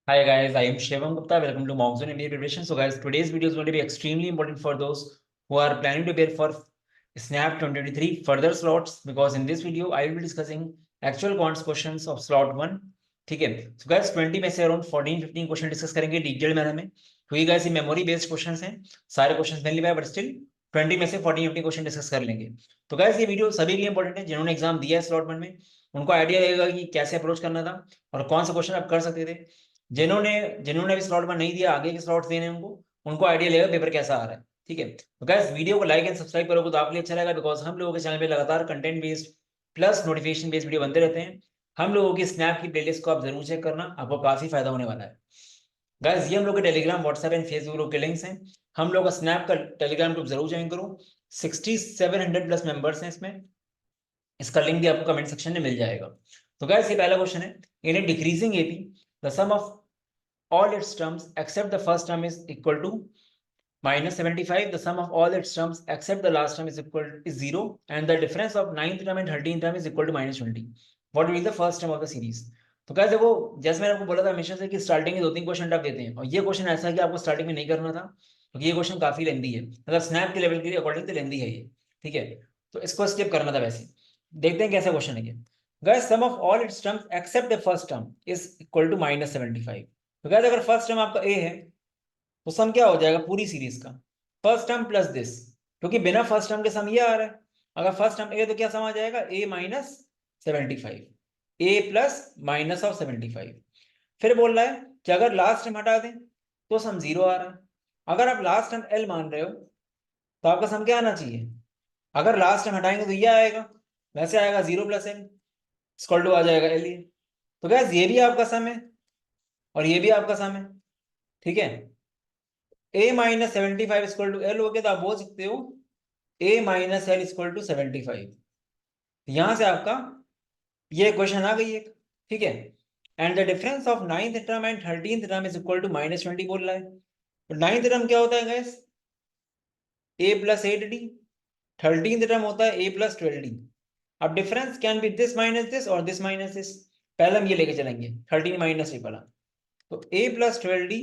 Hi guys, I am Shivam Gupta. Welcome to Monsoon MBA Preparation. So guys, today's video is going to be extremely important for those who are planning to prepare for SNAP 2023 further slots, because in this video I will be discussing actual quants questions of slot 1. ठीक है, so guys 20 में से around 14-15 question discuss करेंगे detail manner में, क्योंकि guys ये memory based questions हैं, सारे क्वेश्चंस नहीं ले पाए बट स्टिल 20 में से 14-15 क्वेश्चन डिस्कस कर लेंगे। तो गाइस ये वीडियो सभी के लिए इंपॉर्टेंट है, जिन्होंने एग्जाम दिया है स्लॉट 1 में उनको आइडिया लगेगा कि कैसे अप्रोच करना था और कौन सा क्वेश्चन आप कर सकते थे। जिन्होंने जिन्होंने भी स्लॉट में नहीं दिया, आगे के स्लॉट्स देने उनको उनको आइडिया लगेगा पेपर कैसा आ रहा है। ठीक है, तो गाइस वीडियो को लाइक एंड सब्सक्राइब करोगे तो आपके लिए अच्छा रहेगा, बिकॉज हम लोगों के चैनल पे लगातार content based plus notification based video बनते रहते हैं। हम लोगों की स्नैप की प्लेलिस्ट को आप जरूर चेक करना, आपको काफी फायदा होने वाला है। गाइस ये हम लोग के Telegram, WhatsApp and Facebook group के लिंक्स हैं। हम लोग का स्नैप का टेलीग्राम ग्रुप जरूर ज्वाइन करो, 6700 प्लस मेंबर्स हैं इसमें। इसका लिंक भी आपको कमेंट सेक्शन में मिल जाएगा। तो गाइस ये पहला क्वेश्चन है, in a decreasing AP the sum of all its terms except the first term is equal to minus 75, the sum of all its terms except the last term is 0, and the difference of 9th term and 13th term is equal to minus 20. What will be the first term of the series? तो क्या देखो, जैसे मैंने आपको बोला था हमेशा से कि स्टार्टिंग में 2-3 क्वेश्चन टफ देते हैं, और ये क्वेश्चन ऐसा है कि आपको स्टार्टिंग में नहीं करना था, क्योंकि ये क्वेश्चन काफी लेंदी है, मतलब स्नैप के लेवल के अकॉर्डिंग तो लेंदी है ये। ठीक है, तो इसको स्किप करना था। वैसे देखते हैं कैसा क्वेश्चन है ये। Guys sum of all its terms except the first term is equal to minus 75। तो क्या अगर फर्स्ट टर्म आपका ए है तो सम क्या हो जाएगा पूरी सीरीज का, फर्स्ट टर्म प्लस दिस, क्योंकि बिना फर्स्ट टर्म के सम ये आ रहा है। अगर फर्स्ट टर्म ए तो क्या सम आ जाएगा, A minus 75, A plus minus of 75। फिर बोल रहा है कि अगर लास्ट टर्म हटा दें तो सम 0 आ रहा है। अगर आप लास्ट टर्म एल मान रहे हो तो आपका सम क्या आना चाहिए, अगर लास्ट टर्म हटाएंगे तो ये आएगा, वैसे आएगा 0 प्लस एल इक्वल टू आ जाएगा एल। ये तो गैस ये भी आपका सम है और ये भी आपका सम है। ठीक है, a minus 75 equal to l हो गया, तो आप बोल सकते हो a minus l equal to 75। यहां से आपका ये क्वेश्चन आ गई एक। ठीक है, and the difference of 9th term and 13th term is equal to minus 20 बोल रहा है। तो 9th टर्म क्या होता है gas, a plus 8d, 13th term होता है a प्लस 12d। अब difference can be this minus this और दिस माइनस दिस, पहले हम ये लेके चलेंगे 13 माइनस ए वाला। तो a plus 12d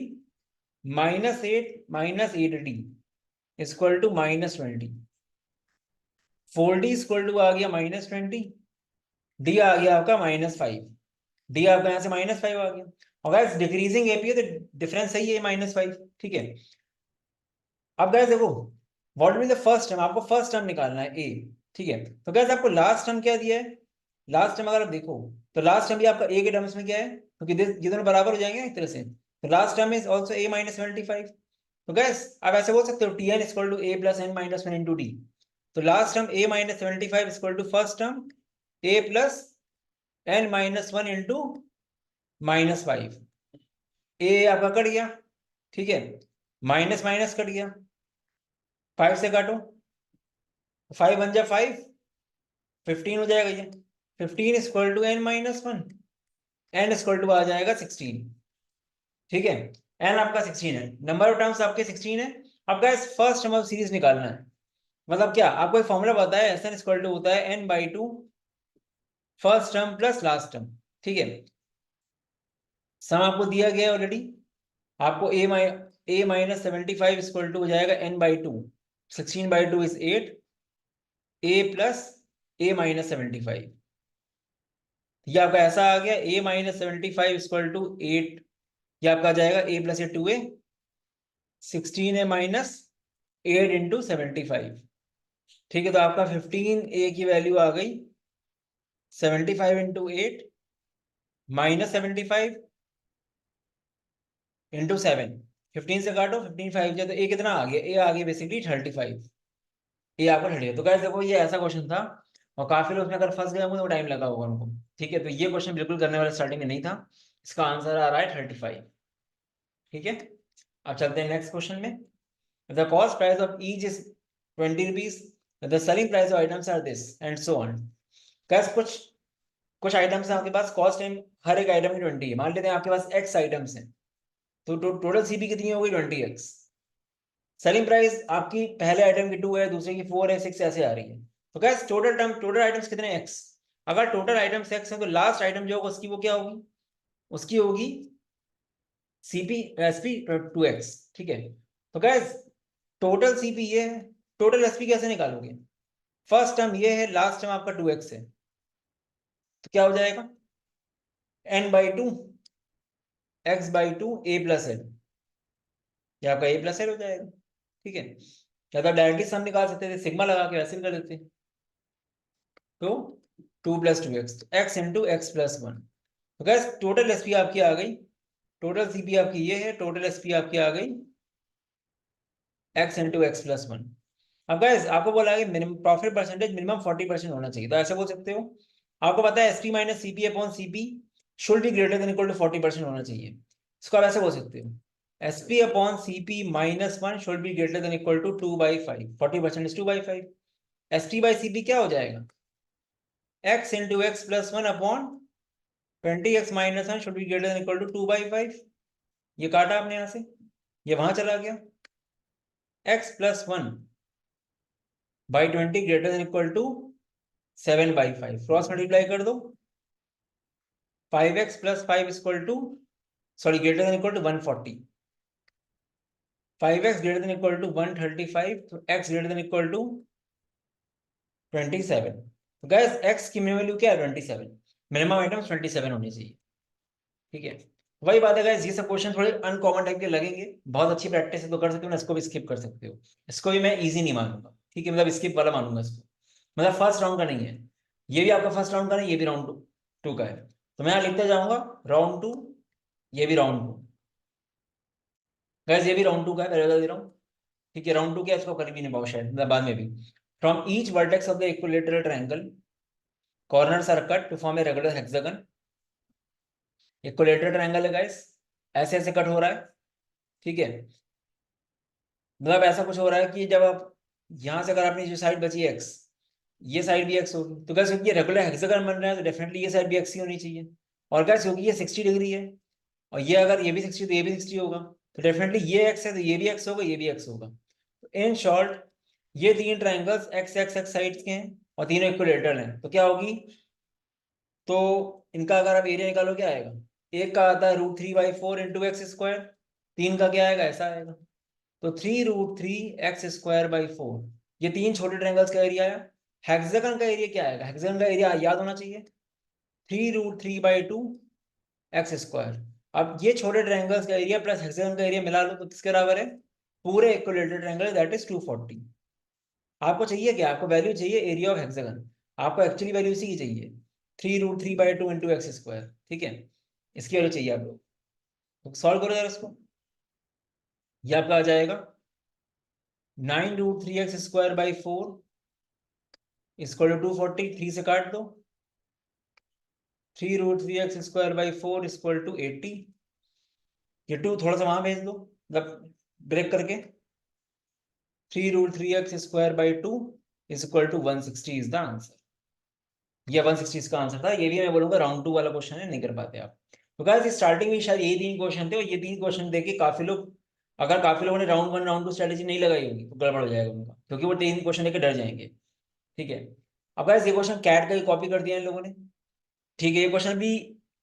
-8 -8d equal to minus 20। 4d equal to आ गया माइनस 20, डी आ गया आपका -5, डी आपका यहाँ से -5 आ गया। और गाइस डिक्रीजिंग एपी है तो डिफरेंस सही है -5। ठीक है, अब गाइस देखो what will the first term, आपको फर्स्ट टर्म निकालना है ए। ठीक है, तो गाइस आपको लास्ट टर्म क्या दिया है, लास्ट टर्म अगर आप देखो तो लास्ट टर्म भी आपका ए के टर्म्स में क्या है, क्योंकि ये दोनों बराबर हो जाएंगे एक तरह से। तो last term is also A minus 75। तो गैस आप ऐसे बोल सकते हो T N equal to A plus N minus 1 into D. तो last term A minus 75 equal to first term A plus N minus 1 into -5। A आपका cut गया, ठीक है, माइनस माइनस कट गया, 5 से काटो, 5 बन जाए 5, 15 हो जाएगा ये। 15 equal to N minus 1, N equal to आ जाएगा 16। ठीक है, एन आपका 16 है, नंबर ऑफ टर्म्स आपके 16 है। अब guys first term of series निकालना है, मतलब क्या आपको एक फॉर्मूला पता है, एस एन इक्वल टू होता है n by two first term plus last term. ठीक है, सम आपको दिया गया है ऑलरेडी, आपको ए माइनस 75 इक्वल टू हो जाएगा n by two, 16 by two is 8, a plus a minus 75। ये आपका ऐसा आ गया, ए माइनस 75 इक्वल टू 8, ये आपका आ जाएगा ए प्लस ए 2a, 16 है माइनस 8 इंटू 75। ठीक है, तो आपका 15 ए की वैल्यू आ गई 75 इंटू 8 माइनस 75 इंटू 7। 15 से काटो, 15 5 जाए तो ए कितना आ गया, ए आ गया बेसिकली 35। ये आपका 35। तो गाइस देखो ये ऐसा क्वेश्चन था और काफी लोग उसमें अगर फंस गए होंगे तो टाइम लगा होगा उनको। ठीक है, तो ये क्वेश्चन बिल्कुल करने वाला स्टार्टिंग में नहीं था, इसका आंसर आ रहा है 35। ठीक है, अब चलते हैं नेक्स्ट क्वेश्चन में। The cost price of each is 20 rupees, the selling price of items are this and so on. Guys कुछ कुछ आइटम्स हैं आपके पास, कॉस्ट टाइम हर एक आइटम की 20 है। मान लेते हैं आपके पास एक्स आइटम्स हैं, तो टोटल सीपी कितनी हो गई 20x। सेलिंग प्राइस आपकी पहले आइटम की 2 है, दूसरे की 4 है, 6 ऐसे आ रही है। तो गैस टोटल आइटम्स कितने x, अगर टोटल आइटम्स x है तो लास्ट आइटम जो होगा उसकी वो क्या होगी, उसकी होगी सीपी एसपी 2x, ठीक है। तो गाइस टोटल सीपी ये है, टोटल एसपी कैसे निकालोगे? फर्स्ट टर्म ये है, लास्ट टर्म आपका 2x है, तो क्या हो जाएगा? n/2 x/2 a plus L, ये आपका a प्लस एल हो जाएगा, ठीक है। या तो डायरेक्टली सम निकाल सकते थे, सिग्मा लगा के वैसे भी कर देते, तो 2 + 2x, x into x plus 1। तो गैस टोटल एसपी आपकी आ गई, टोटल सीपी आपकी ये है, टोटल एसपी आपकी आ गई x इंटू एक्स प्लस 1। अब गैस आपको बोला है कि मिनिमम प्रॉफिट परसेंटेज मिनिमम 40% होना चाहिए, तो ऐसे बोल सकते हो। आपको पता है SP minus CP upon CP should be greater than equal to 40% होना चाहिए, इसको आप ऐसे बोल सकते हो, SP upon CP -1 should be greater than equal to 2/5, 40% is 2/5। ST by CP क्या हो जाएगा? x into x plus 1 upon 20x minus 1 should be greater than equal to 2/5। ये काटा आपने यहां से, ये वहां चला गया, x plus 1 by 20 greater than equal to 7/5, cross multiply कर दो, 5x plus 5 equal to, sorry greater than equal to 140, 5x greater than equal to 135, तो x greater than equal to 27। तो गाइस x की मिनिमम वैल्यू क्या है? 27, minimum items 27 होनी चाहिए, ठीक है। वही बात है गाइस, ये सब क्वेश्चन थोड़े अनकॉमन टाइप के लगेंगे, बहुत अच्छी प्रैक्टिस है तो कर सकते हो ना, इसको भी स्किप कर सकते हो, इसको भी मैं इजी नहीं मानूंगा, ठीक है, मतलब स्किप वाला मानूंगा इसको, मतलब फर्स्ट राउंड का नहीं है, ये भी आपका फर्स्ट राउंड का नहीं, ये भी राउंड टू का है, तो मैं यहाँ लिखते जाऊंगा राउंड 2, ये भी राउंड 2, गाइस ये भी राउंड 2 का है, पहले बता दे रहा हूँ, ठीक है। राउंड 2 क्या, इसको कर भी नहीं पाऊँ शायद, मतलब बाद में भी। From each vertex of the equilateral triangle corners are cut to form a regular hexagon, equilateral triangle है गाइस, ऐसे ऐसे कट हो रहा है, ठीक है। मतलब ऐसा कुछ हो रहा है कि जब आप यहां से, अगर आपने जो साइड बची है एक्स, ये साइड भी एक्स होगी, तो कैसे, क्योंकि रेगुलर हेक्सागन बन रहा है तो डेफिनेटली ये साइड भी एक्स ही होनी चाहिए, और कैसे, क्योंकि ये 60 डिग्री है, और ये अगर ये भी 60 तो ये भी 60 होगा, तो डेफिनेटली ये एक्स है तो ये भी एक्स होगा, ये भी एक्स होगा। तो इन शॉर्ट ये तीन triangles x x x sides के हैं और तीनों इक्विलेटरल हैं, तो क्या होगी, तो इनका अगर आप एरिया निकालो क्या आएगा, एक का आता है √3/4 इंटू एक्स स्क्वायर, तीन का क्या आएगा, ऐसा आएगा, तो 3√3x²/4, ये तीन छोटे ट्रायंगल्स का एरिया है। हेक्सागन का एरिया क्या आएगा, हेक्सागन का एरिया याद होना चाहिए, 3√3/2 x²। अब ये छोटे ट्रायंगल्स का एरिया प्लस हेक्सागन का एरिया मिला लो तो किसके बराबर है, पूरे इक्विलेटरल ट्रायंगल, दैट इज 240। आपको चाहिए क्या, आपको वैल्यू चाहिए एरिया ऑफ हेक्सागन, आपको एक्चुअली वैल्यू इसी की चाहिए, 3√3/2 इंटू x², ठीक है, इसकी वैल्यू चाहिए आप लोग, तो सॉल्व करो यार इसको, ये आपका आ जाएगा 9√3x²/4 इक्वल टू 240, 3 से काट दो, 3√3x²/4 इक्वल टू 80, ये 2 थोड़ा सा वहां भेज दो, मतलब ब्रेक करके, 3√3x²/2 equal to 160 is the answer, ये 160 इसका आंसर था, ये भी मैं बोलूंगा राउंड 2 वाला क्वेश्चन है, नहीं कर पाते आप, तो गाइस स्टार्टिंग में शायद यही तीन क्वेश्चन थे, और ये तीन क्वेश्चन देके काफी लोग, अगर काफी लोगों ने राउंड 1 राउंड 2 स्ट्रेटेजी नहीं लगाई होगी तो गड़बड़ हो जाएगा उनका, क्योंकि वो तीन क्वेश्चन लेके डर जाएंगे, ठीक है। अब गाइस ये क्वेश्चन कैट का ही कॉपी कर दिया इन लोगों ने, ठीक है, ये क्वेश्चन भी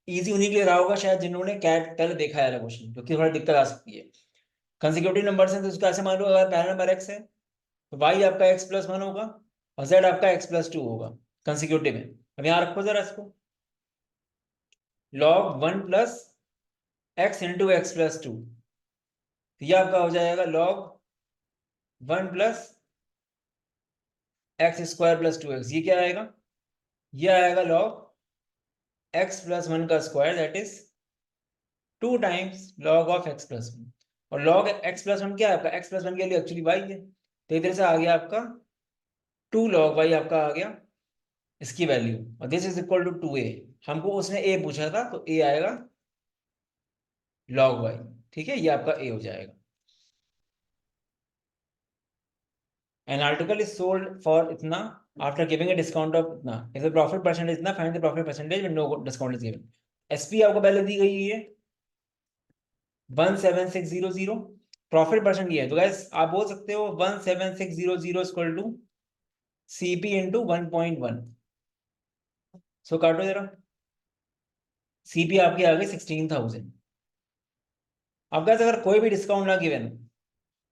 इजी उन्हीं के लिए रहा होगा शायद जिन्होंने कैट पहले देखा है क्वेश्चन, क्योंकि थोड़ा दिक्कत आ सकती है, कंसेक्यूटिव नंबर है तो उसका ऐसे मान लो, अगर पहला नंबर एक्स है तो वाई आपका x+1 होगा और जेड आपका x+2 होगा, कंसेक्यूटिव है। अब यहाँ रखो जरा इसको, log 1 plus x into x+2, तो ये आपका हो जाएगा log 1 प्लस x² + 2x, ये क्या आएगा, ये आएगा log x+1 का square, that is 2 times log of x+1, और log x+1 क्या है आपका, x+1 के लिए एक्चुअली y है, तो इधर से आ गया आपका 2 log y आपका आ गया इसकी वैल्यू, और this is equal to 2a, हमको उसने a पूछा था तो a आएगा log y, ठीक है, ये आपका a हो जाएगा। An article is sold for इतना after giving a discount of इतना, इफ द प्रॉफिट परसेंटेज इतना, find the profit percentage when no discount is given. SP आपको पहले दी गई है 17600, प्रॉफिट परसेंट ये है, तो गाइस आप बोल सकते हो 17600 इक्वल टू सीपी इंटू 1.1, सो काटो जरा, सीपी आपकी आ गई 16,000, अब guys अगर कोई भी डिस्काउंट ना गिवन,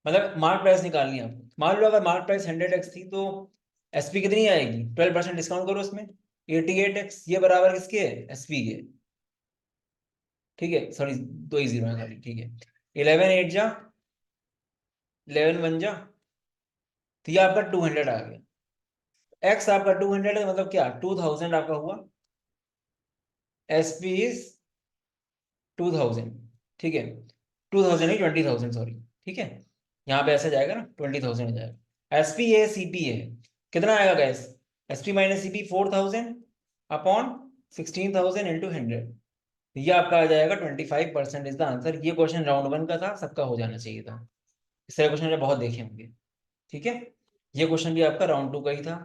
मतलब मार्क प्राइस निकालनी है आपको, मान लो अगर मार्क प्राइस 100x थी तो एसपी कितनी आएगी, 12% डिस्काउंट करो उसमें 88x, ये बराबर किसके है, एसपी के। ठीक है, सॉरी 2 ही 0 है खाली, ठीक है। 11 8 जा 11 1 जा, तो ये आपका 200 आ गया। एक्स आपका 200 है, मतलब क्या 2000 आपका हुआ, एसपी इज 2000। ठीक है, 2000 नहीं 20,000 सॉरी। ठीक है, यहाँ पे ऐसा जाएगा ना, 20,000 हो जाएगा। एसपी है सीपी है, कितना आएगा gas, SP minus CP 4000 upon 16,000 into 100, ये आपका आ जाएगा 25% इज द आंसर। ये क्वेश्चन राउंड 1 का था, सबका हो जाना चाहिए था। इस तरह क्वेश्चन बहुत देखे होंगे। ठीक है, ये क्वेश्चन भी आपका राउंड 2 का ही था।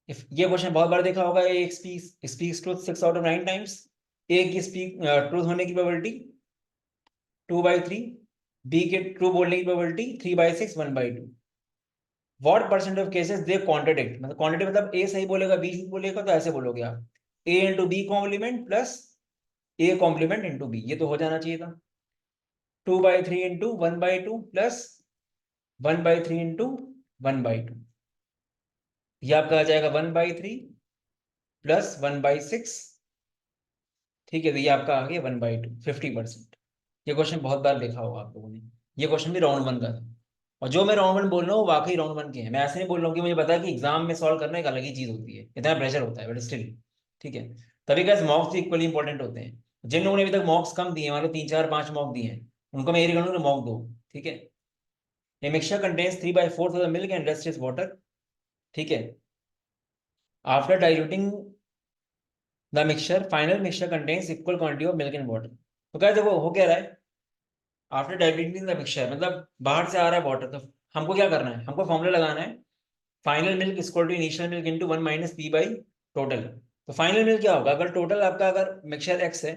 ये क्वेश्चन बहुत बार देखा होगा, A speaks truth 6 out of 9 times. A की स्पीक ट्रूथ होने की प्रोबेबिलिटी 2/3, बी के ट्रू बोलने की probability 3/6, 1/2। What percent of cases they contradict, मतलब कॉन्ट्रडिक्ट मतलब ए सही बोलेगा बी झूठ बोलेगा, तो ऐसे बोलोगे आप A into B complement plus A complement into B, ये तो हो जाना चाहिए था। 2/3 इंटू 1/2 प्लस 1/3 इंटू 1/2, ये आपका आ जाएगा 1/3 प्लस 1/6। ठीक है, तो ये आपका आ गया 1/2, 50%। ये क्वेश्चन बहुत बार देखा होगा आप लोगों ने। ये क्वेश्चन भी राउंड 1 का था, और जो मैं राउंड 1 बोल रहा हूँ वाकई राउंड 1 के हैं। मैं ऐसे नहीं बोल रहा हूँ कि मुझे पता है कि एग्जाम में सॉल्व करना एक अलग ही चीज होती है, इतना प्रेशर होता है, बट स्टिल ठीक है। तभी कैसे मॉक्स भी इक्वली इंपॉर्टेंट होते हैं। जिन लोगों ने अभी तक मॉक्स कम दिए, मान लो 3 4 5 मॉक दिए हैं, उनको मैं ये रिकमेंड करूँगा मॉक दो। ठीक है, ये mixture contains 3/4 of the milk and rest is water. ठीक है, after diluting the mixture final mixture contains equal quantity of milk and water. तो क्या देखो हो क्या रहा है, आफ्टर डाइल्यूटिंग द मिक्सचर मतलब बाहर से आ रहा है वाटर, तो हमको क्या करना है, हमको फॉर्मूला लगाना है final milk equal to initial milk into 1 minus p by total. तो फाइनल मिल्क क्या होगा, अगर टोटल आपका अगर मिक्सचर एक्स है,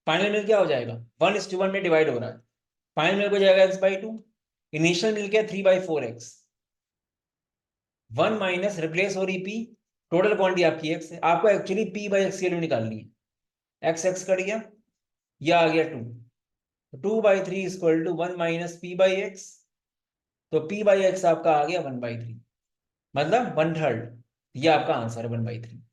फाइनल मिल्क क्या हो जाएगा, 1:1 में डिवाइड हो रहा है, फाइनल मिल्क हो जाएगा x/2, इनिशियल मिल्क है 3/4x, 1 माइनस रिप्लेस हो रही पी, टोटल क्वांटिटी आपकी एक्स है, आपको एक्चुअली p/x की वैल्यू निकालनी है। एक्स एक्स कट गया, यह आ गया 2, 2/3 इक्वल टू 1 माइनस p/x, तो p/x आपका आ गया 1/3, मतलब 1/3। ये आपका आंसर है 1/3।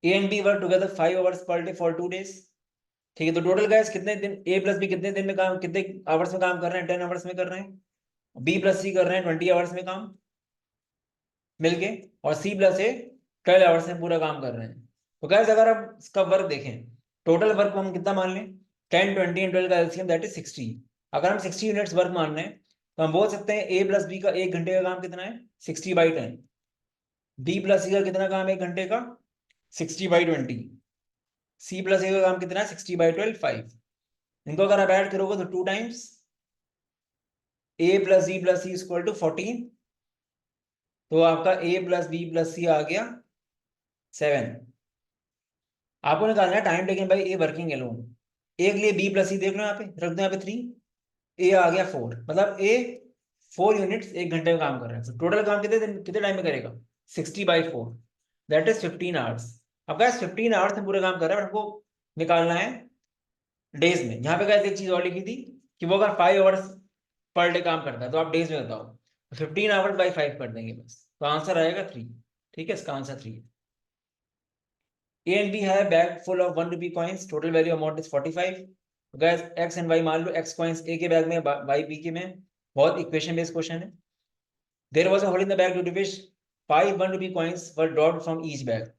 A and b work together 5 hours per day for 2 days. ठीक है, तो टोटल गाइस कितने दिन, ए प्लस बी कितने दिन में काम, कितने आवर्स में काम कर रहे हैं, 10 आवर्स में कर रहे हैं। बी प्लस सी कर रहे हैं 20 आवर्स में काम मिलके, और सी प्लस ए 12 आवर्स में पूरा काम कर रहे हैं। तो गाइस अगर आप इसका वर्क देखें, टोटल वर्क को हम कितना मान लें, 10 20 एंड 12 का एलसीएम दैट इज 60। अगर हम 60 यूनिट्स वर्क मान रहे हैं, तो हम बोल सकते हैं ए प्लस बी का 1 घंटे का काम कितना है, 60/10। बी प्लस सी का कितना काम है 1 घंटे का, 60/20। सी प्लस ए का काम कितना है, 60/12, 5। इनको अगर आप ऐड करोगे तो 2 times A plus B plus C equal to 14, तो आपका A plus B plus C आ गया 7। आपको निकालना है time taken by A working alone. A के लिए बी प्लस सी देख लो, यहाँ पे रख दो, यहाँ पे 3, ए आ गया 4, मतलब ए 4 यूनिट्स 1 घंटे में काम कर रहे हैं। टोटल काम कितने दिन कितने टाइम में करेगा, 60/4, दैट इज 15 आवर्स। अब गाइस 15 आवर्स में पूरा काम कर रहा है, हमको निकालना है डेज में। यहाँ पे गाइस एक चीज और लिखी थी कि वो अगर 5 आवर्स पर डे काम करता है, तो आप डेज में बताओ, 15 आवर्स बाई 5 कर देंगे बस, तो आंसर आएगा 3। ठीक है, इसका आंसर 3 है। ए एंड बी है bag full of 1 rupee coins, total value amount is 45। तो गाइस एक्स एंड वाई मान लो, एक्स कॉइन्स ए के बैग में, वाई बी के में। बहुत इक्वेशन बेस्ड क्वेश्चन है। There was a hole in the bag due to which 5 1 rupee coins were dropped from each bag.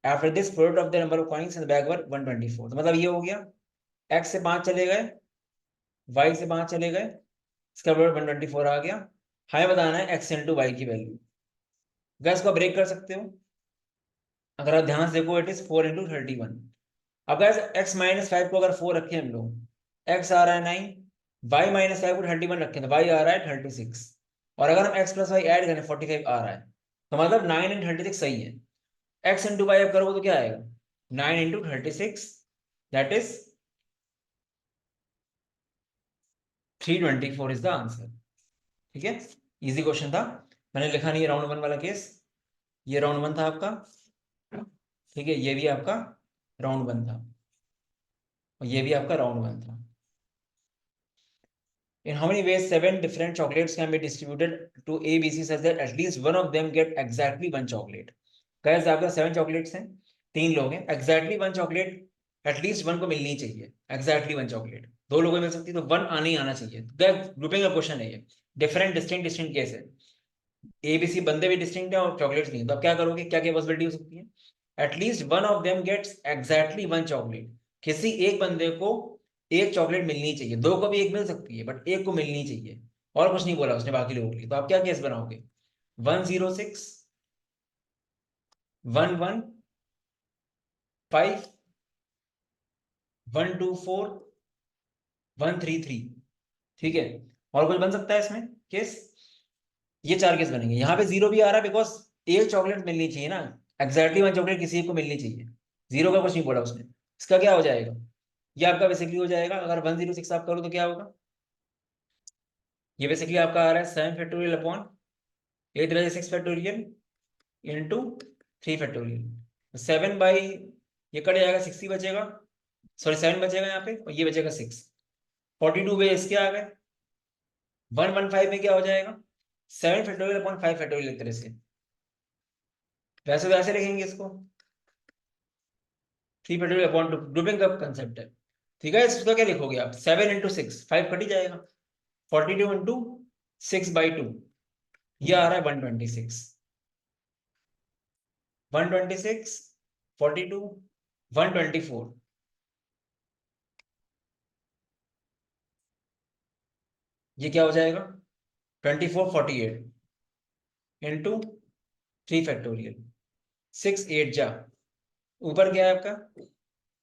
After this product of the number of coins in the bag were 124। तो मतलब ये हो गया, x से 5 चले गए, Y से 5 चले गए, इसका प्रोडक्ट 124 आ गया। हमें बताना है एक्स इंटू वाई की वैल्यू। गैस को ब्रेक कर सकते हो, अगर आप ध्यान से देखो इट इज 4 इंटू 31। अब गैस एक्स माइनस 5 को अगर 4 रखें हम लोग, एक्स आ रहा है 9, वाई माइनस 5 को 31 रखें तो वाई आ रहा है 36, और अगर हम एक्स प्लस वाई ऐड करें 45 आ रहा है। तो मतलब 9 एंड 36 सही है। एक्स इंटू वाई अब करोगे तो क्या आएगा, 9 into 36, that is 324 is the answer. ठीक है, इजी क्वेश्चन था, मैंने लिखा नहीं राउंड 1 वाला केस। ये राउंड 1 था आपका। ठीक है, ये भी आपका राउंड 1 था। और ये भी आपका राउंड वन था। In how many ways 7 different chocolates can be distributed to A, B, C such that at least one of them get exactly one chocolate? Guys, आपका 7 chocolates हैं, 3 लोग हैं, exactly one chocolate at least one को मिलनी चाहिए, exactly one chocolate। 2 लोगों को मिल सकती है तो 1 आने ही आना चाहिए। ग्रुपिंग का क्वेश्चन है ये, डिफरेंट डिस्टिंक्ट केस है। ABC बंदे भी डिस्टिंक्ट है और चॉकलेट्स नहीं, तो आप क्या करोगे, क्या क्या पॉसिबिलिटी हो सकती है? At least one of them gets exactly one chocolate, किसी एक बंदे को एक चॉकलेट मिलनी चाहिए, 2 को भी एक मिल सकती है बट एक को मिलनी चाहिए, और कुछ नहीं बोला उसने बाकी लोगों के लिए। तो आप क्या केस बनाओगे? 106 11 5 124 133, ठीक है। और कुछ बन सकता है इसमें केस? ये 4 केस बनेंगे। यहाँ पे 0 भी आ रहा है बिकॉज एक चॉकलेट मिलनी चाहिए ना, एग्जैक्टली वन चॉकलेट किसी एक को मिलनी चाहिए। 0 का कुछ नहीं बोला उसने। इसका क्या हो जाएगा? ये आपका बेसिकली हो जाएगा, अगर 106 आप करो तो क्या होगा? ये बेसिकली आपका आ रहा है 7 factorial upon 8 factorial into 3 factorial. 7 by ये कट जाएगा, 60 बचेगा, सॉरी 7 बचेगा यहाँ पे, और ये बचेगा 6। 42 पे इसके आ गए। 115 में क्या हो जाएगा? 7 फैक्टोरियल अपॉन 5 फैक्टोरियल एक तरह से, वैसे तो ऐसे लिखेंगे इसको, 3 फैक्टोरियल अपॉन 2, ग्रुपिंग का कंसेप्ट है, ठीक है। इसका क्या लिखोगे आप? 7 इंटू 6, 5 कट ही जाएगा, 42 इंटू 6/2, ये आ रहा है 126। 126 42 124, ये क्या हो जाएगा? 2448 इंटू 3 फैक्टोरियल, 6 8 जा, ऊपर क्या है आपका?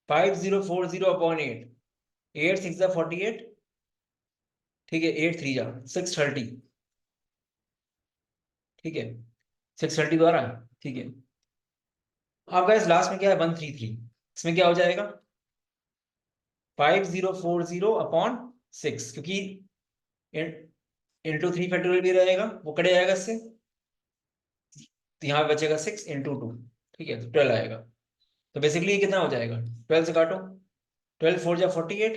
5040 अपॉन 8, 8 6 जा 48, ठीक है, 8 3 जा 630, ठीक है, 630 द्वारा, ठीक है। आपका इस लास्ट में क्या है? 133, इसमें क्या हो जाएगा? 5040 अपॉन 6, क्योंकि इंटू 3 फैक्टोरियल भी रहेगा, वो कट जाएगा इससे, तो यहाँ पे बचेगा 6 इंटू 2, ठीक है, तो 12 आएगा। तो बेसिकली ये कितना हो जाएगा? 12 से काटो, 12 4 जा 48,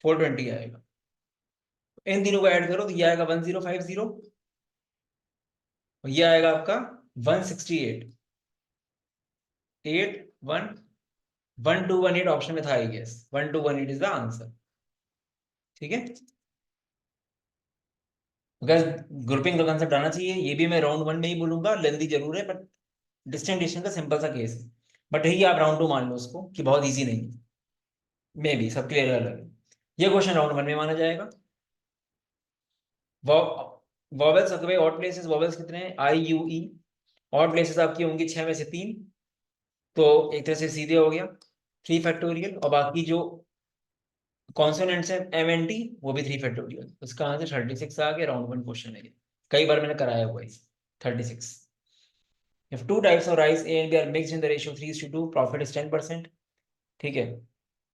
420 आएगा। इन तीनों को ऐड करो तो ये आएगा 1050, और ये आएगा आपका 168 8 1 1218, ऑप्शन में था I guess 1218 is the answer, ठीक है। ग्रुपिंग का कंसेप्ट आना चाहिए, ये भी मैं राउंड 1 में ही बोलूंगा, लेंदी जरूर है बट डिस्टिंक्शन का सिंपल सा केस है, बट यही आप राउंड 2 मान लो उसको कि बहुत इजी नहीं है, मे बी सब क्लियर अलग है। ये क्वेश्चन राउंड 1 में माना जाएगा। वॉवेल्स भाई, ऑड प्लेसेस वॉवेल्स कितने हैं? IUE, ऑड प्लेसेस आपकी होंगी 6 में से 3, तो एक तरह से सीधे हो गया 3 फैक्टोरियल, और बाकी जो कॉन्सोनेंट्स हैं MNT वो भी 3 फैक्टोरियल, उसका आंसर 36 आ गया। राउंड 1 क्वेश्चन है ये, कई बार मैंने कराया हुआ है 36। If two types of rice A and B are mixed in the ratio 3:2, profit is 10%, ठीक है।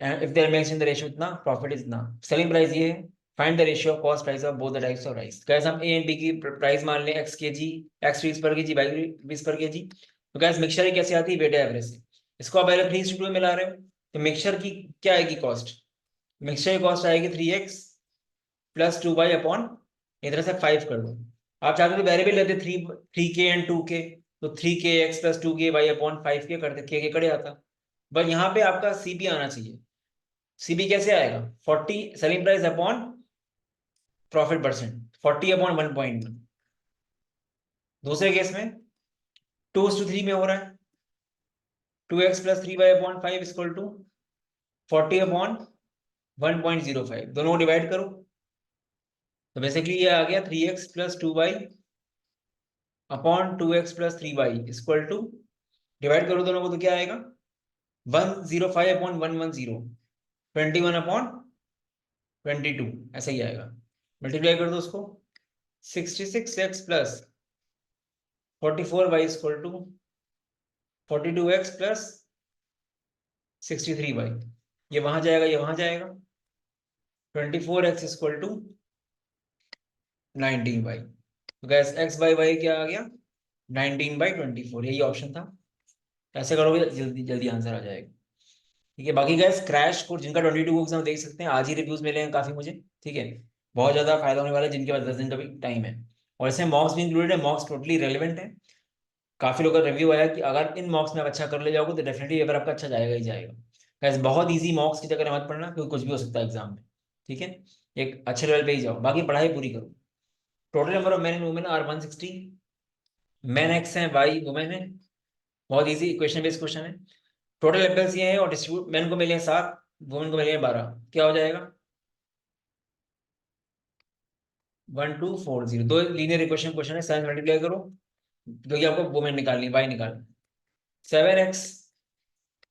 And if they are mixed in the ratio इतना, profit is इतना। सेलिंग प्राइस ये है, find the ratio of cost price of both the types of rice. कैसे हम A and B की price मान लें x kg, x rupees per kg, y rupees per kg, तो गैस मिक्सचर ही कैसे आती है? वेटेड एवरेज से। इसको आप पहले 3:2 में मिला रहे हो, तो मिक्सचर की क्या आएगी कॉस्ट? मिक्सचर की कॉस्ट आएगी 3x प्लस 2y अपॉन इधर से 5 कर दो। आप चाहते तो वेरिएबल लेते 3k एंड 2k, तो 3kx plus 2ky upon 5k करते, k कट जाता। बट यहाँ पे आपका CP आना चाहिए। CP कैसे आएगा? 40 selling price upon profit percent, 40 upon 1.1। दूसरे केस में 2:3 में हो रहा है, 2x plus 3y upon 5 equal to 40 upon 1.05, दोनों को डिवाइड करो, तो बेसिकली ये आ गया 3x plus 2y upon 2x plus 3y equal to, divide करो दोनों को तो क्या आएगा? 105 अपॉन 110, 21 अपॉन 22, ऐसा ही आएगा। मल्टीप्लाई कर दो उसको, 66x plus 44y equal to 42x plus 63y, ये वहां जाएगा, ये वहां जाएगा, 24x इक्वल टू 19y, तो गैस x बाई वाई क्या आ गया? 19/24, यही ऑप्शन था। ऐसे करोगे जल्दी जल्दी आंसर आ जाएगा। ठीक है। बाकी गैस क्रैश कोर्स जिनका 22 को एग्जाम देख सकते हैं, आज ही रिव्यूज मिले हैं काफी मुझे। ठीक है, बहुत ज्यादा फायदा होने वाला है जिनके पास 10 दिन का भी टाइम है। और इसमें मॉक्स भी इंक्लूडेड है, मॉक्स टोटली रेलिवेंट है। काफी लोगों का रिव्यू आया कि अगर इन मॉक्स में आप अच्छा कर ले जाओगे तो डेफिनेटली पेपर आपका अच्छा जाएगा ही जाएगा। गैस बहुत ईजी मॉक्स की चक्कर में मत पड़ना, क्योंकि कुछ भी हो सकता है एग्जाम में। ठीक है, एक अच्छे लेवल पे ही जाओ, बाकी पढ़ाई पूरी करो। Total number of man and women are 160। Man x है, वाई वुमेन है। बहुत इजी क्वेश्चन बेस्ड क्वेश्चन है। टोटल एम्पल्स ये है और डिस्ट्रीब्यूट, मैन को मिले हैं 7, वुमेन को मिले हैं 12। क्या हो जाएगा? 1240। दो लीनियर इक्वेशन क्वेश्चन है, साइन मल्टीप्लाई करो, जो कि आपको वुमेन निकालनी, वाई निकालनी। 7x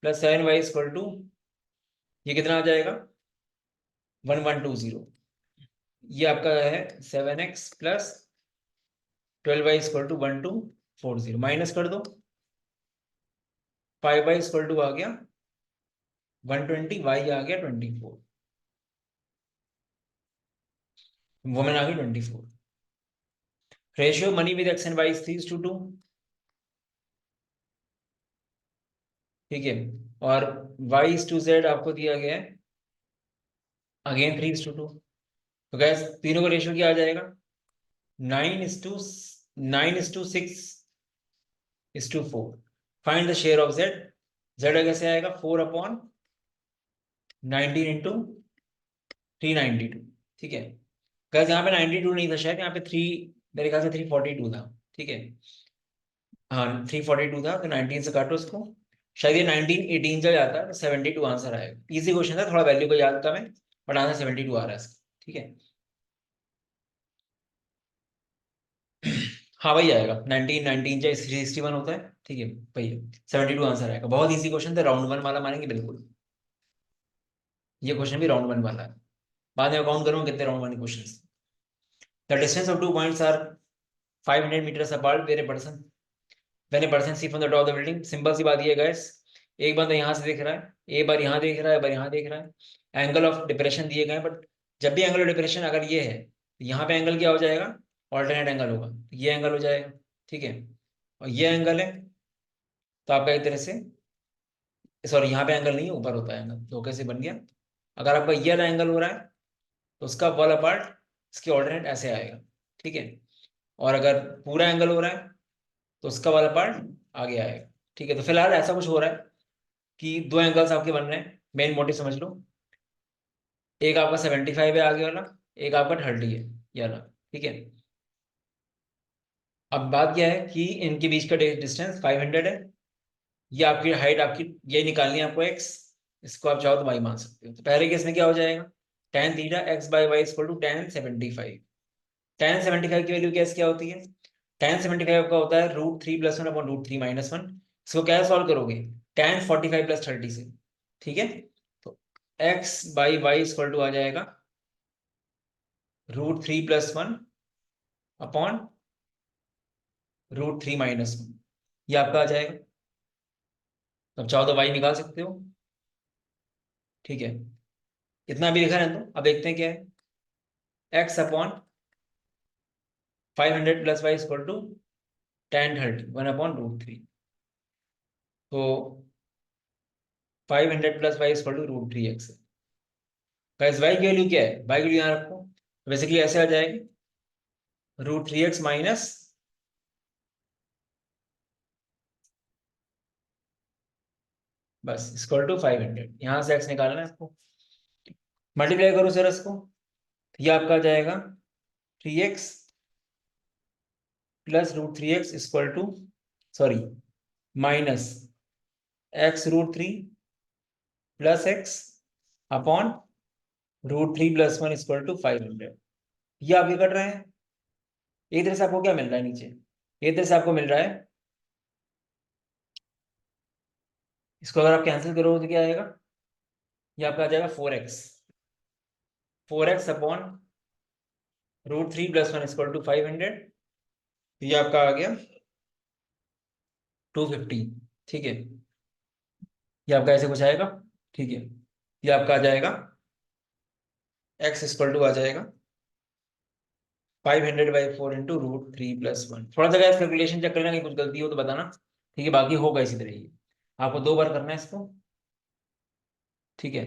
plus 7y equal to, ये कितना आ जाएगा? 1120। ये आपका है 7x plus 12y equal to 1240, minus कर दो। 5y इक्वल टू आ गया 120, y आ गया 24, वुमेन आ गई 24। Ratio money with x and y 3:2। ठीक है, और y/z आपको दिया गया है अगेन 3:2। तो गैस तीनों का रेशियो क्या आ जाएगा? 9:6:4। Find the share of Z. Z कैसे आएगा? 4/19 × 392। ठीक है, गैस यहाँ पे 92 नहीं था शायद, यहाँ पे 3, मेरे ख्याल से 342 था। ठीक है, हाँ 342 था, तो 19 से काटो उसको, शायद ये 1918 चल जाता है, तो 72 आंसर आएगा। इजी क्वेश्चन था, थोड़ा वैल्यू को याद कम है, बट आंसर 72 आ रहा है इसका। ठीक है, हाँ वही आएगा, 1919 या 61 होता है। ठीक है, वही है, 72 आंसर आएगा। बहुत इजी क्वेश्चन था, राउंड 1 वाला मानेंगे बिल्कुल। ये क्वेश्चन भी राउंड 1 वाला है, बाद में काउंट करूंगा कितने round 1 question. The distance of 2 points are 500 metres apart where a person, when a person see from the top of the building. Simple सी बात ये गाइस, एक बंदा यहाँ से देख रहा है, एक बार यहाँ देख रहा है, एक बार यहाँ देख रहा है। एंगल ऑफ डिप्रेशन दिए गए हैं, बट जब भी एंगल ऑफ डिप्रेशन अगर ये है, तो यहाँ पे एंगल क्या हो जाएगा? ऑल्टरनेट एंगल होगा, तो ये एंगल हो जाएगा। ठीक है, और ये एंगल है, तो आपका एक तरह से, सॉरी यहाँ पे एंगल नहीं है, ऊपर होता है एंगल, धोखे से बन गया। अगर आपका ये वाला एंगल हो रहा है, तो उसका वाला पार्ट इसके ऑल्टरनेट ऐसे आएगा। ठीक है, और अगर पूरा एंगल हो रहा है, तो उसका वाला पार्ट आगे आएगा। ठीक है, तो फिलहाल ऐसा कुछ हो रहा है कि दो एंगल्स आपके बन रहे हैं, मेन मोटिव समझ लो। एक आपका 75 है आगे वाला, एक आपका 30 है ये वाला। ठीक है, अब बात क्या है कि इनके बीच का डिस्टेंस 500 है। ये आपकी हाइट, आपकी ये निकालनी है आपको एक्स, इसको आप चाहो तो वाई मान सकते हो। तो पहले केस में क्या हो जाएगा? tan theta x by Y equal to tan 75। tan 75 की वैल्यू क्या होती है? tan 75 का होता है √3+1/√3 - 1। इसको क्या सॉल्व करोगे? tan 45 + 30 से। ठीक है, तो X by Y equal to आ जाएगा √3+1/√3 - 1। ये आपका आ जाएगा। अब चाहो तो वाई निकाल सकते हो। ठीक है, इतना भी लिखा रहने दो, अब देखते हैं क्या है। x/500 + y = tan 30 1/√3। तो 500 + y = √3x। गाइस वाई की वैल्यू क्या है? वाई की वैल्यू यहाँ रखो, बेसिकली ऐसे आ जाएगी √3x माइनस, बस इक्वल टू 500। यहाँ से x निकालना है इसको, मल्टीप्लाई करो सर इसको, तो ये आपका आ जाएगा 3x plus √3x equal to, sorry, minus x√3 plus x upon √3+1 equal to 500। ये आप ये कर रहे हैं, एक तरह से आपको क्या मिल रहा है नीचे, एक तरह से आपको मिल रहा है, इसको अगर आप कैंसिल करोगे तो क्या आएगा? ये आपका आ जाएगा 4x अपॉन √3+1 इक्वल टू 500। ये आपका आ गया 250। ठीक है, ये आपका ऐसे कुछ आएगा। ठीक है, ये आपका आ जाएगा x इक्वल टू आ जाएगा 500/4 इंटू √3+1। थोड़ा सा गैस कैलकुलेशन चेक करना, कहीं कुछ गलती हो तो बताना। ठीक है, बाकी होगा इसी तरह ही, आपको 2 बार करना है इसको। ठीक है,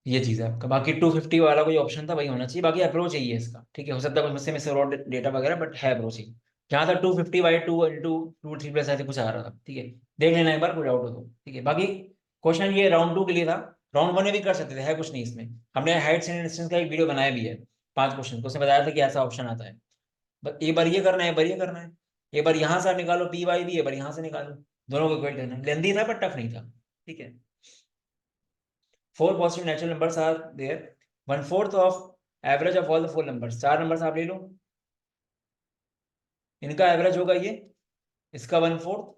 ये चीज है आपका। बाकी 250 वाला कोई ऑप्शन था वही होना चाहिए, बाकी अप्रोच यही है इसका। ठीक है, हो सकता है कुछ मुझसे मिस डेटा वगैरह, बट है अप्रोच ही। जहाँ तक 250/2 × 2 3 ऐसे कुछ आ रहा था। ठीक है, देख लेना एक बार, कोई डाउट हो तो। ठीक है, बाकी क्वेश्चन ये राउंड 2 के लिए था। राउंड 1 में भी कर सकते थे, है कुछ नहीं इसमें। हमने हाइट्स एंड डिस्टेंस का एक वीडियो बनाया भी है, 5 क्वेश्चन को, उसमें बताया था कि ऐसा ऑप्शन आता है। बस एक बार ये करना है, एक बार ये करना है, एक बार यहाँ से आप निकालो PY भी, एक बार यहाँ से निकालो, दोनों को इक्वेट करना है। लेंदी था बट टफ नहीं था। ठीक है, 4 positive natural numbers are there, 1/4 of average of all the 4 numbers. 4 numbers आप ले लो, इनका एवरेज होगा ये, इसका 1/4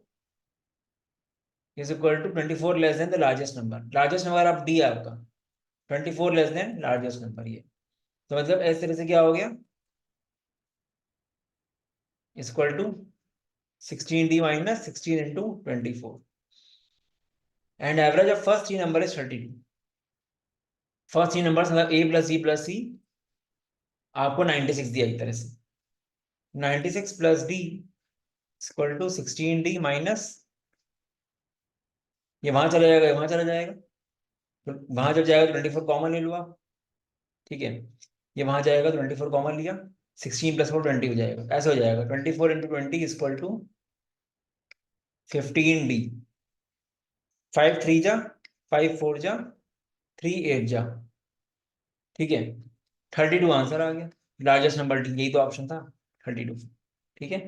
is equal to 24 less than the largest number. Largest number आप डी है आपका, 24 लेस देन लार्जेस्ट नंबर ये। तो मतलब इस तरह से क्या हो गया, equal to 16D minus 16 × 24, and average of first 3 number is 32। First 3 number मतलब A + E + C आपको 96 दिया एक तरह से, 96 + D equal to 16D minus, ये वहां चला जाएगा, वहां चला जाएगा, तो वहां जब जाएगा तो 24 कॉमन ले लो आप। ठीक है, ये वहां जाएगा तो 24 कॉमन लिया, 16 + 4 20 हो जाएगा, ऐसे हो जाएगा 24 × 20 इक्वल टू 15D। 5 3 जा, 5 4 जा, 3 8 जा। ठीक है, 32 आंसर आ गया, लार्जेस्ट नंबर डी, यही तो ऑप्शन था 32। ठीक है,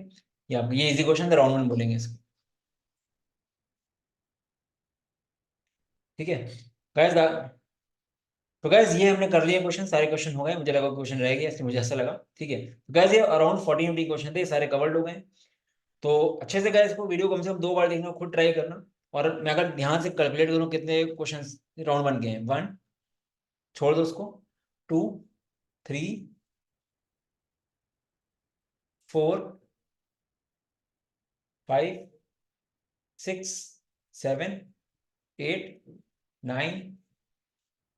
ये इजी क्वेश्चन था, राउंड 1 बोलेंगे इसको। ठीक है गाइस, तो गैस ये हमने कर लिए क्वेश्चन, सारे क्वेश्चन हो गए, मुझे लगा क्वेश्चन रह गया इसलिए मुझे ऐसा लगा। ठीक है, तो गैस ये अराउंड 40 क्वेश्चन थे, सारे कवर्ड हो गए। तो अच्छे से गैस इसको वीडियो कम से कम 2 बार देखना, खुद ट्राई करना। और मैं अगर ध्यान से कैलकुलेट करूँ कितने क्वेश्चन राउंड 1 के हैं, 1 छोड़ दो उसको, 2 3 4 5 6 7 8 9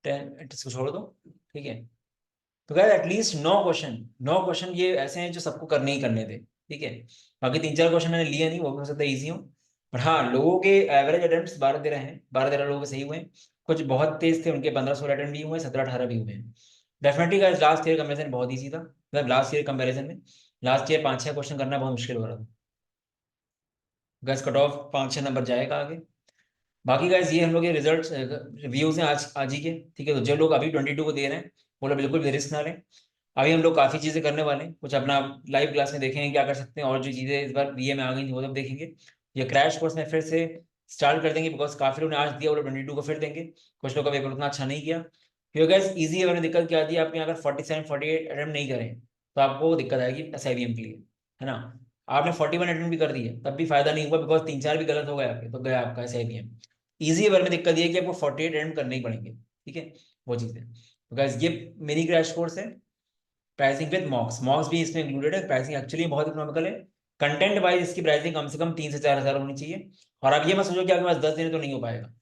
10, इसको छोड़ दो। ठीक है, तो गाइस एटलीस्ट 9 क्वेश्चन ये ऐसे हैं जो सबको करने ही करने थे। ठीक है, बाकी 3 4 क्वेश्चन मैंने लिए नहीं, वो भी हो सकता है ईजी हो। पर हाँ, लोगों के एवरेज अटेम्प्ट 12 13 हैं, 12 13 लोगों के सही हुए हैं। कुछ बहुत तेज थे, उनके 15 16 अटेम्प्ट भी हुए, 17 18 भी हुए हैं। Definitely guys last year comparison बहुत ईजी था, मतलब लास्ट ईयर कंपेरिजन में लास्ट ईयर 5 6 क्वेश्चन करना बहुत मुश्किल हो रहा था। गाइस कट ऑफ 5 6 नंबर जाएगा आगे। बाकी गाइस ये हम लोग के रिजल्ट रिव्यूज हैं आज आज ही के। ठीक है, तो जो लोग अभी 22 को दे रहे हैं वो लोग बिल्कुल भी रिस्क ना लें। अभी हम लोग काफ़ी चीज़ें करने वाले हैं, कुछ अपना लाइव क्लास में देखेंगे क्या कर सकते हैं, और जो चीज़ें इस बार BA में आ गई थी वो सब देखेंगे। ये क्रैश कोर्स में फिर से स्टार्ट कर देंगे, बिकॉज काफ़ी लोगों ने आज दिया, वो लोग 22 को फिर देंगे। कुछ लोग का पेपर उतना अच्छा नहीं किया, क्योंकि गैस ईजी है, मैंने दिक्कत क्या दी, आपने अगर 47 48 अटेम्प्ट नहीं करें तो आपको दिक्कत आएगी SIBM के लिए, है ना। आपने 41 अटेम्प्ट भी कर दिए तब भी फायदा नहीं हुआ, बिकॉज 3 4 भी गलत हो गए आपके, तो गया आपका SIBM। ईजी है, में दिक्कत ये है कि आपको 48 अटेम्प्ट करने ही पड़ेंगे। ठीक है, वो चीज़ है। तो गैस ये मिनी क्रैश कोर्स है, प्राइसिंग विद मॉक्स, मॉक्स भी इसमें इंक्लूडेड है। प्राइसिंग एक्चुअली बहुत इकोनॉमिकल है, कंटेंट वाइज इसकी प्राइसिंग कम से कम 3 से 4 हज़ार होनी चाहिए। और आप ये मत सोचो कि आपके पास 10 दिन है तो नहीं हो पाएगा,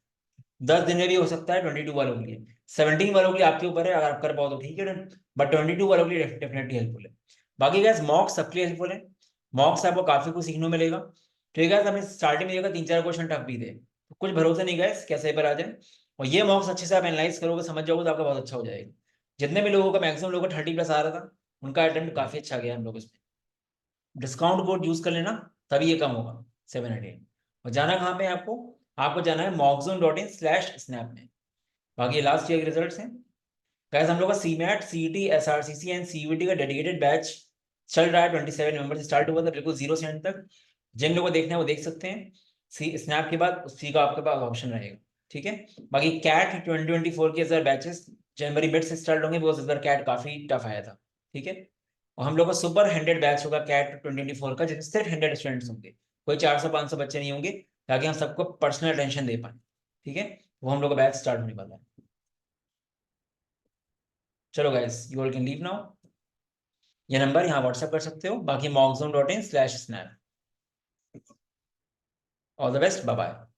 10 दिन में भी हो सकता है 22 वालों के लिए। 17 वालों के लिए आपके ऊपर है, अगर आप कर पाओ तो ठीक है, बट 22 वालों के लिए डेफिनेटली हेल्पफुल है। बाकी गैस मॉक्स सबके लिए हेल्पफुल है, मॉक्स आपको काफी कुछ सीखने को मिलेगा। ठीक है, हमें स्टार्टिंग में देखा 3 4 क्वेश्चन टफ भी थे, तो कुछ भरोसा नहीं गैस कैसे पर आ जाए। और ये मॉक्स अच्छे से आप एनालाइज करोगे, समझ जाओगे, तो आपका बहुत अच्छा हो जाएगा। जितने भी लोगों का, मैक्सिमम लोगों का 30+ आ रहा था, उनका अटेम्प्ट काफी अच्छा गया हम लोग इसमें। डिस्काउंट कोड यूज कर लेना, तभी ये कम होगा 700। और जाना कहाँ पे है आपको, आपको जाना है mockzone.in/snap में। बाकी लास्ट ईयर के रिजल्ट्स हैं गाइस, हम लोग का CMAT CET SRCC and CUET का डेडिकेटेड बैच चल रहा है, 27 नवंबर से स्टार्ट हुआ था, बिल्कुल 0 से एंड तक। जिन लोगों को देखना है वो देख सकते हैं, स्नैप के बाद उसी का आपके पास ऑप्शन रहेगा। ठीक है, बाकी कैट 2024 के इस बैचेस जनवरी मिड से स्टार्ट होंगे, बिकॉज इस बार कैट काफी टफ आया था। ठीक है, और हम लोग का सुपर 100 बैच होगा कैट 2024 का, जिसमें सिर्फ 100 स्टूडेंट्स होंगे, कोई 400 500 बच्चे नहीं होंगे, ताकि हम सबको पर्सनल अटेंशन दे पाए। ठीक है, वो हम लोग का बैच स्टार्ट होने वाला है। चलो guys, you all can leave now. ये नंबर यहाँ व्हाट्सएप कर सकते हो, बाकी mockzone.in/snap। All the best, bye bye.